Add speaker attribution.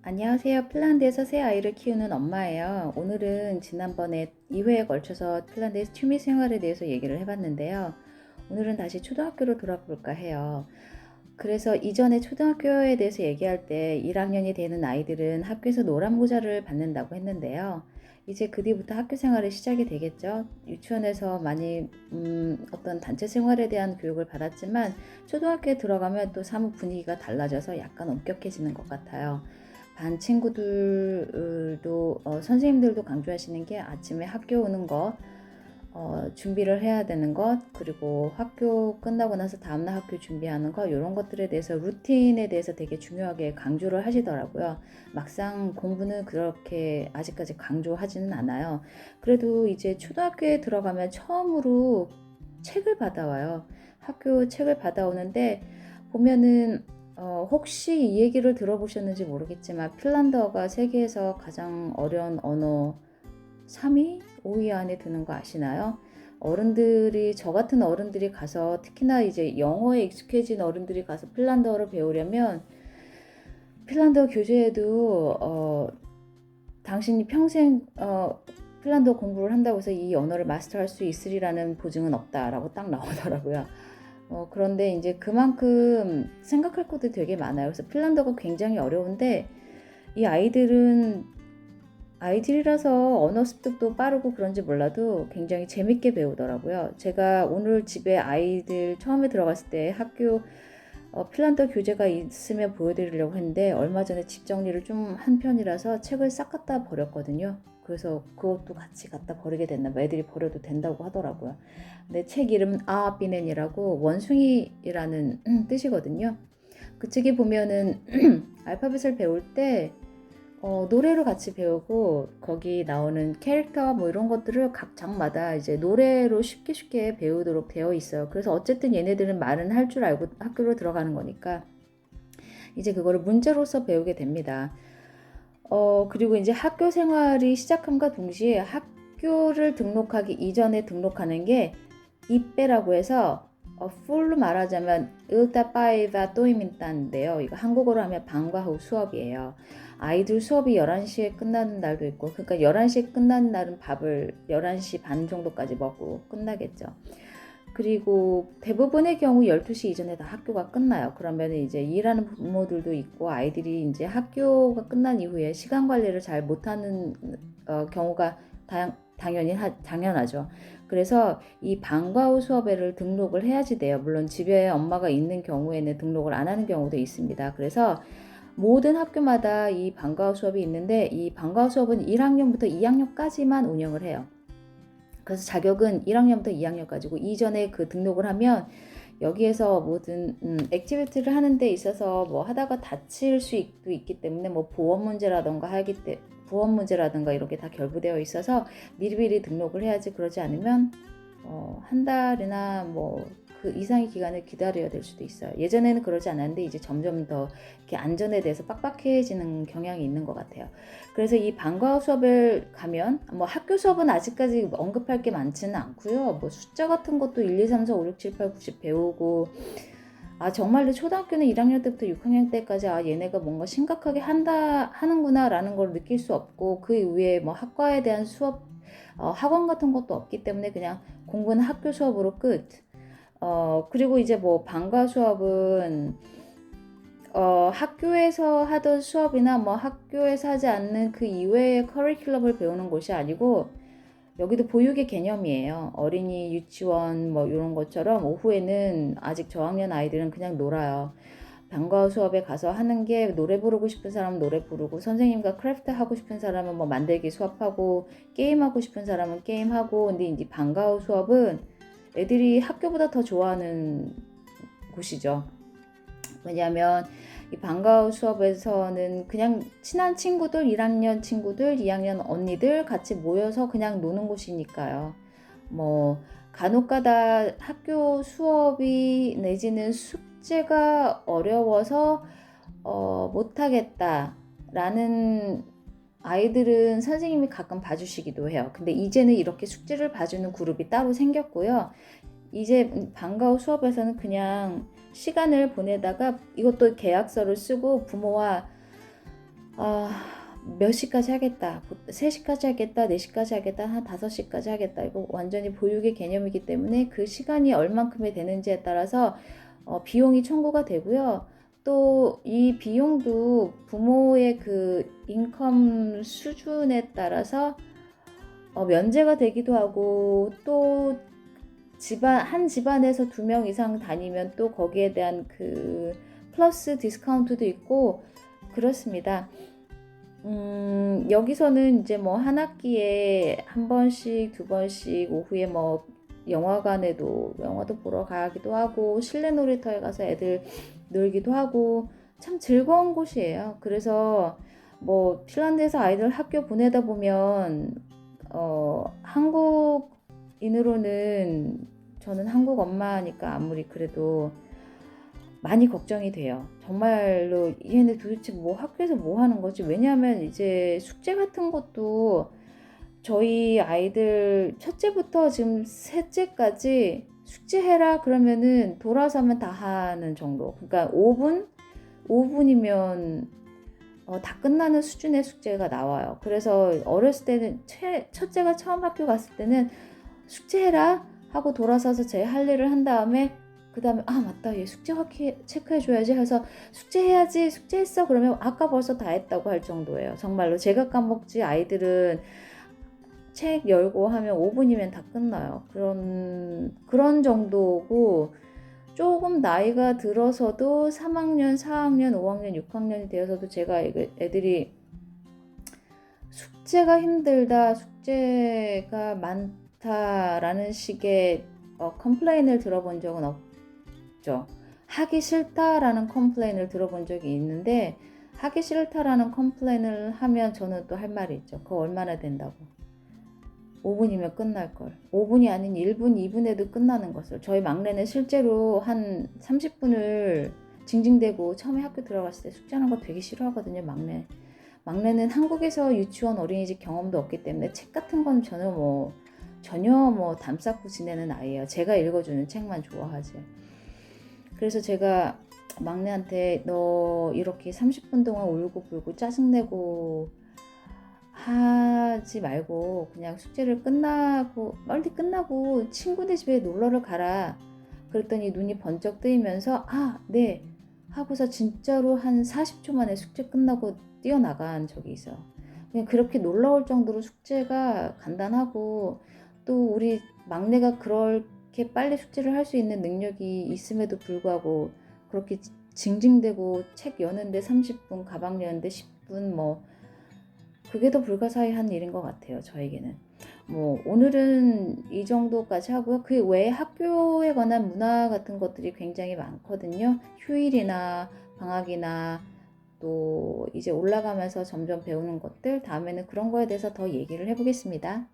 Speaker 1: 안녕하세요. 핀란드에서 새 아이를 키우는 엄마예요. 오늘은 지난번에 2회에 걸쳐서 핀란드의 취미 생활에 대해서 얘기를 해봤는데요. 오늘은 다시 초등학교로 돌아볼까 해요. 그래서 이전에 초등학교에 대해서 얘기할 때 1학년이 되는 아이들은 학교에서 노란 모자를 받는다고 했는데요. 이제 그 뒤부터 학교 생활이 시작이 되겠죠. 유치원에서 많이 어떤 단체 생활에 대한 교육을 받았지만 초등학교에 들어가면 또 사뭇 분위기가 달라져서 약간 엄격해지는 것 같아요. 반 친구들도 선생님들도 강조하시는 게 아침에 학교 오는 것, 준비를 해야 되는 것, 그리고 학교 끝나고 나서 다음날 학교 준비하는 것, 이런 것들에 대해서 루틴에 대해서 되게 중요하게 강조를 하시더라고요. 막상 공부는 그렇게 아직까지 강조하지는 않아요. 그래도 이제 초등학교에 들어가면 처음으로 책을 받아와요. 학교 책을 받아오는데 보면은 혹시 이 얘기를 들어보셨는지 모르겠지만 핀란드어가 세계에서 가장 어려운 언어 3위, 5위 안에 드는 거 아시나요? 어른들이 저 같은 어른들이 가서 특히나 이제 영어에 익숙해진 어른들이 가서 핀란드어를 배우려면 핀란드어 교재에도 당신이 평생 핀란드어 공부를 한다고 해서 이 언어를 마스터할 수 있으리라는 보증은 없다라고 딱 나오더라고요. 그런데 이제 그만큼 생각할 것도 되게 많아요. 그래서 핀란드어가 굉장히 어려운데 이 아이들이라서 언어 습득도 빠르고 그런지 몰라도 굉장히 재밌게 배우더라고요. 제가 오늘 집에 아이들 처음에 들어갔을 때 학교 핀란드어 교재가 있으면 보여드리려고 했는데 얼마 전에 집 정리를 좀 한 편이라서 책을 싹 갖다 버렸거든요. 그래서 그것도 같이 갖다 버리게 됐나 봐. 애들이 버려도 된다고 하더라고요. 근데 책 이름은 아비넨이라고 원숭이라는 뜻이거든요. 그 책에 보면은 알파벳을 배울 때 노래로 같이 배우고 거기 나오는 캐릭터 뭐 이런 것들을 각 장마다 이제 노래로 쉽게 배우도록 되어 있어요. 그래서 어쨌든 얘네들은 말은 할 줄 알고 학교로 들어가는 거니까 이제 그거를 문제로서 배우게 됩니다. 그리고 이제 학교 생활이 시작함과 동시에 학교를 등록하기 이전에 등록하는 게 입배라고 해서 풀로 말하자면 일다빠이바 또이민다인데요. 이거 한국어로 하면 방과 후 수업이에요. 아이들 수업이 11시에 끝나는 날도 있고 그러니까 11시에 끝나는 날은 밥을 11시 반 정도까지 먹고 끝나겠죠. 그리고 대부분의 경우 12시 이전에 다 학교가 끝나요. 그러면 이제 일하는 부모들도 있고 아이들이 이제 학교가 끝난 이후에 시간 관리를 잘 못하는 경우가 당연하죠. 그래서 이 방과 후 수업에를 등록을 해야지 돼요. 물론 집에 엄마가 있는 경우에는 등록을 안 하는 경우도 있습니다. 그래서 모든 학교마다 이 방과 후 수업이 있는데 이 방과 후 수업은 1학년부터 2학년까지만 운영을 해요. 그래서 자격은 1학년부터 2학년까지고 이전에 그 등록을 하면 여기에서 모든 액티비티를 하는 데 있어서 뭐 하다가 다칠 수도 있기 때문에 뭐 보험 문제라든가 이렇게 다 결부되어 있어서 미리미리 등록을 해야지. 그러지 않으면 한 달이나 뭐 그 이상의 기간을 기다려야 될 수도 있어요. 예전에는 그러지 않았는데 이제 점점 더 이렇게 안전에 대해서 빡빡해지는 경향이 있는 것 같아요. 그래서 이 방과후 수업을 가면 뭐 학교 수업은 아직까지 언급할 게 많지는 않고요. 뭐 숫자 같은 것도 1, 2, 3, 4, 5, 6, 7, 8, 90 배우고 정말로 초등학교는 1학년 때부터 6학년 때까지 얘네가 뭔가 심각하게 하는구나 라는 걸 느낄 수 없고 그 이후에 뭐 학과에 대한 수업 학원 같은 것도 없기 때문에 그냥 공부는 학교 수업으로 끝. 그리고 이제 뭐 방과 수업은 학교에서 하던 수업이나 뭐 학교에서 하지 않는 그 이외의 커리큘럼을 배우는 곳이 아니고 여기도 보육의 개념이에요. 어린이 유치원 뭐 이런 것처럼 오후에는 아직 저학년 아이들은 그냥 놀아요. 방과후 수업에 가서 하는 게 노래 부르고 싶은 사람은 노래 부르고 선생님과 크래프트 하고 싶은 사람은 뭐 만들기 수업하고 게임하고 싶은 사람은 게임하고 근데 이제 방과후 수업은 애들이 학교보다 더 좋아하는 곳이죠. 왜냐하면 이 방과후 수업에서는 그냥 친한 친구들, 1학년 친구들, 2학년 언니들 같이 모여서 그냥 노는 곳이니까요. 뭐 간혹가다 학교 수업이 내지는 숙제가 어려워서 못하겠다라는 아이들은 선생님이 가끔 봐주시기도 해요. 근데 이제는 이렇게 숙제를 봐주는 그룹이 따로 생겼고요. 이제 방과후 수업에서는 그냥 시간을 보내다가 이것도 계약서를 쓰고 부모와 몇 시까지 하겠다, 3시까지 하겠다, 4시까지 하겠다, 한 5시까지 하겠다. 이거 완전히 보육의 개념이기 때문에 그 시간이 얼만큼이 되는지에 따라서 비용이 청구가 되고요. 또 이 비용도 부모의 그 인컴 수준에 따라서 면제가 되기도 하고, 또 한 집안에서 2명 이상 다니면 또 거기에 대한 그 플러스 디스카운트도 있고 그렇습니다. 여기서는 이제 뭐 한 학기에 한 번씩, 2번씩 오후에 뭐 영화도 보러 가기도 하고, 실내 놀이터에 가서 애들 놀기도 하고, 참 즐거운 곳이에요. 그래서 뭐 핀란드에서 아이들 학교 보내다 보면 한국인으로는, 저는 한국 엄마니까 아무리 그래도 많이 걱정이 돼요. 정말로 얘네 도대체 뭐 학교에서 뭐 하는 거지? 왜냐하면 이제 숙제 같은 것도 저희 아이들 첫째부터 지금 셋째까지 숙제해라 그러면은 돌아서면 다 하는 정도. 그러니까 5분이면 다 끝나는 수준의 숙제가 나와요. 그래서 어렸을 때는 첫째가 처음 학교 갔을 때는 숙제해라 하고 돌아서서 제 할 일을 한 다음에, 그 다음에 맞다, 얘 숙제 체크해줘야지 해서 숙제해야지, 숙제했어 그러면 아까 벌써 다 했다고 할 정도예요. 정말로 제가 까먹지 아이들은 책 열고 하면 5분이면 다 끝나요. 그런 정도고, 조금 나이가 들어서도 3학년, 4학년, 5학년, 6학년이 되어서도 제가 애들이 숙제가 힘들다, 숙제가 많다라는 식의 컴플레인을 들어본 적은 없죠. 하기 싫다라는 컴플레인을 들어본 적이 있는데, 하기 싫다라는 컴플레인을 하면 저는 또 할 말이 있죠. 그거 얼마나 된다고. 5분이면 끝날 걸. 5분이 아닌 1분, 2분에도 끝나는 것을. 저희 막내는 실제로 한 30분을 징징대고, 처음에 학교 들어갔을 때 숙제하는 거 되게 싫어하거든요, 막내는 한국에서 유치원, 어린이집 경험도 없기 때문에 책 같은 건 전혀 담 쌓고 지내는 아이예요. 제가 읽어주는 책만 좋아하지. 그래서 제가 막내한테 너 이렇게 30분 동안 울고 불고 짜증내고 하지 말고 그냥 숙제를 빨리 끝나고 친구네 집에 놀러를 가라. 그랬더니 눈이 번쩍 뜨이면서 네 하고서 진짜로 한 40초 만에 숙제 끝나고 뛰어나간 적이 있어요. 그냥 그렇게 놀라울 정도로 숙제가 간단하고, 또 우리 막내가 그렇게 빨리 숙제를 할 수 있는 능력이 있음에도 불구하고 그렇게 징징대고 책 여는데 30분, 가방 여는데 10분, 그게 더 불가사의한 일인 것 같아요, 저에게는. 오늘은 이 정도까지 하고요. 그 외에 학교에 관한 문화 같은 것들이 굉장히 많거든요. 휴일이나 방학이나 또 이제 올라가면서 점점 배우는 것들, 다음에는 그런 거에 대해서 더 얘기를 해보겠습니다.